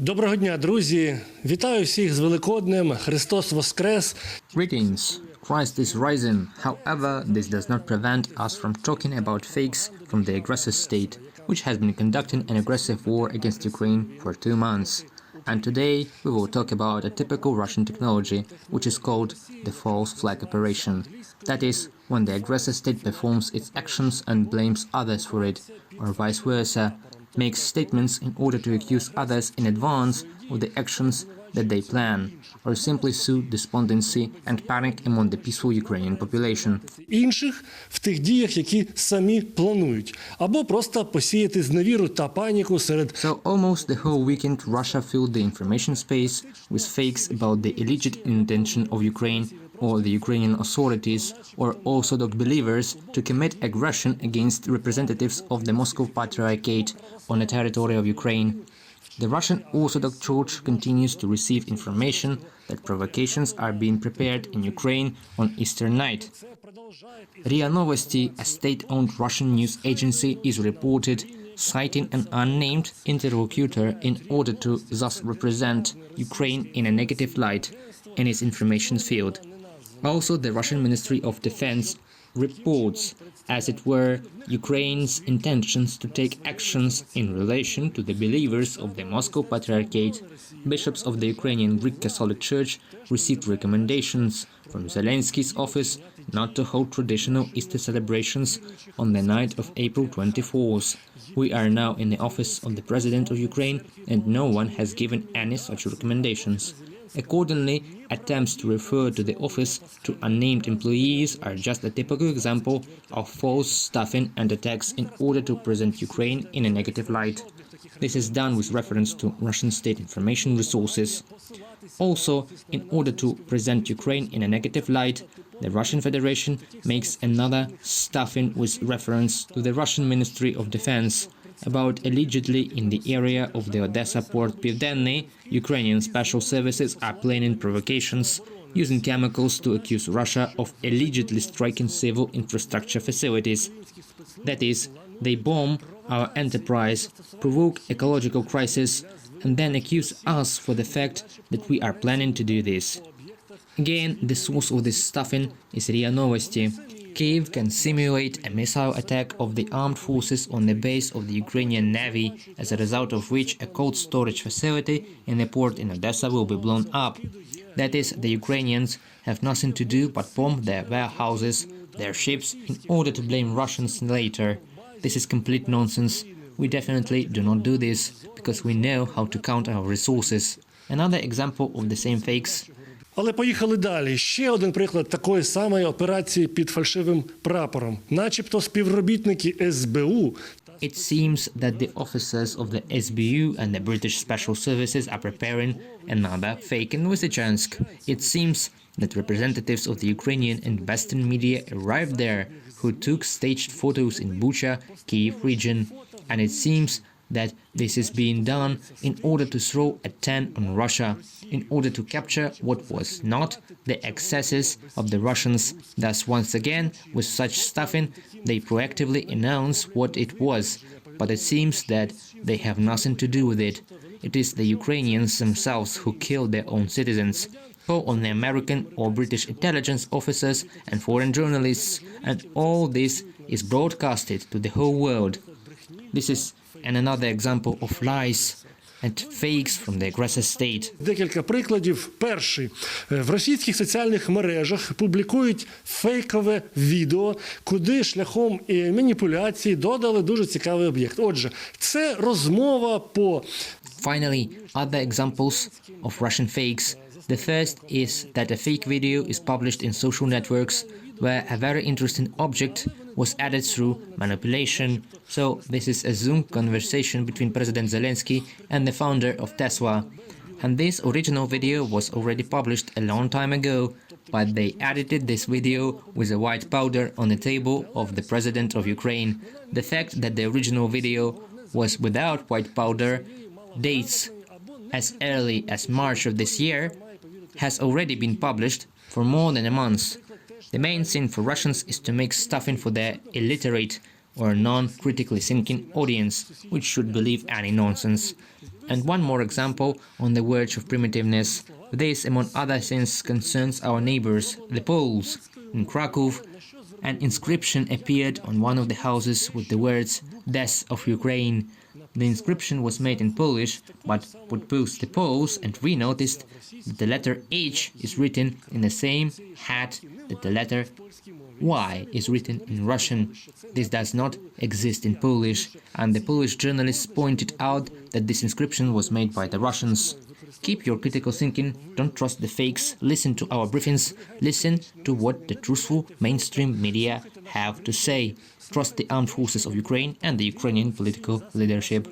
Доброго дня, друзі! Вітаю всіх з Великоднем! Христос Воскрес! Greetings. Christ is risen. However, this does not prevent us from talking about fakes from the aggressor state, which has been conducting an aggressive war against Ukraine for 2 months. And today we will talk about a typical Russian technology, which is called the false flag operation. That is, when the aggressor state performs its actions and blames others for it, or vice versa, makes statements in order to accuse others in advance of the actions that they plan, or simply sow despondency and panic among the peaceful Ukrainian population. Інших в тих діях, які самі планують, або просто посіяти зневіру та паніку серед So almost the whole weekend Russia filled the information space with fakes about the alleged intention of Ukraine or the Ukrainian authorities or Orthodox believers to commit aggression against representatives of the Moscow Patriarchate on the territory of Ukraine. The Russian Orthodox Church continues to receive information that provocations are being prepared in Ukraine on Easter night. RIA Novosti, a state-owned Russian news agency, is reported citing an unnamed interlocutor in order to thus represent Ukraine in a negative light in its information field. Also, the Russian Ministry of Defense reports, as it were, Ukraine's intentions to take actions in relation to the believers of the Moscow Patriarchate. Bishops of the Ukrainian Greek Catholic Church received recommendations from Zelensky's office not to hold traditional Easter celebrations on the night of April 24th. We are now in the office of the President of Ukraine and no one has given any such recommendations. Accordingly, attempts to refer to the office to unnamed employees are just a typical example of false stuffing and attacks in order to present Ukraine in a negative light. This is done with reference to Russian state information resources. Also, in order to present Ukraine in a negative light, the Russian Federation makes another stuffing with reference to the Russian Ministry of Defense about allegedly in the area of the Odessa port Pivdenny, Ukrainian special services are planning provocations using chemicals to accuse Russia of allegedly striking civil infrastructure facilities. That is, they bomb our enterprise, provoke ecological crisis, and then accuse us for the fact that we are planning to do this. Again, the source of this stuffing is RIA Novosti. Kyiv can simulate a missile attack of the armed forces on the base of the Ukrainian Navy, as a result of which a cold storage facility in the port in Odessa will be blown up. That is, the Ukrainians have nothing to do but bomb their warehouses, their ships, in order to blame Russians later. This is complete nonsense. We definitely do not do this, because we know how to count our resources. Another example of the same fakes. Але поїхали далі. Ще один приклад такої самої операції під фальшивим прапором. Начебто співробітники СБУ. It seems that the officers of the SBU and the British Special Services are preparing another fake in Leshchenko. It seems that representatives of the Ukrainian and Western media arrived there, who took staged photos in Bucha, Kyiv region, and it seems that this is being done in order to throw a tan on Russia, in order to capture what was not the excesses of the Russians. Thus, once again, with such stuffing, they proactively announce what it was, but it seems that they have nothing to do with it. It is the Ukrainians themselves who kill their own citizens, call on the American or British intelligence officers and foreign journalists, and all this is broadcasted to the whole world. This is another example of lies and fakes from the aggressor state. Декілька прикладів. Перший. В російських соціальних мережах публікують фейкове відео, куди шляхом маніпуляції додали дуже цікавий об'єкт. Отже, це розмова по... Finally, other examples of Russian fakes. The first is that a fake video is published in social networks where a very interesting object was added through manipulation. So this is a Zoom conversation between President Zelensky and the founder of Tesla. And this original video was already published a long time ago, but they edited this video with a white powder on the table of the President of Ukraine. The fact that the original video was without white powder dates as early as March of this year has already been published for more than a month. The main thing for Russians is to make stuffing for their illiterate or non-critically thinking audience, which should believe any nonsense. And one more example on the verge of primitiveness. This, among other things, concerns our neighbors, the Poles. In Krakow, an inscription appeared on one of the houses with the words "Death of Ukraine." The inscription was made in Polish, but with both the Poles and we noticed that the letter H is written in the same hat that the letter Y is written in Russian. This does not exist in Polish, and the Polish journalists pointed out that this inscription was made by the Russians. Keep your critical thinking, don't trust the fakes, listen to our briefings, listen to what the truthful mainstream media have to say. Trust the armed forces of Ukraine and the Ukrainian political leadership.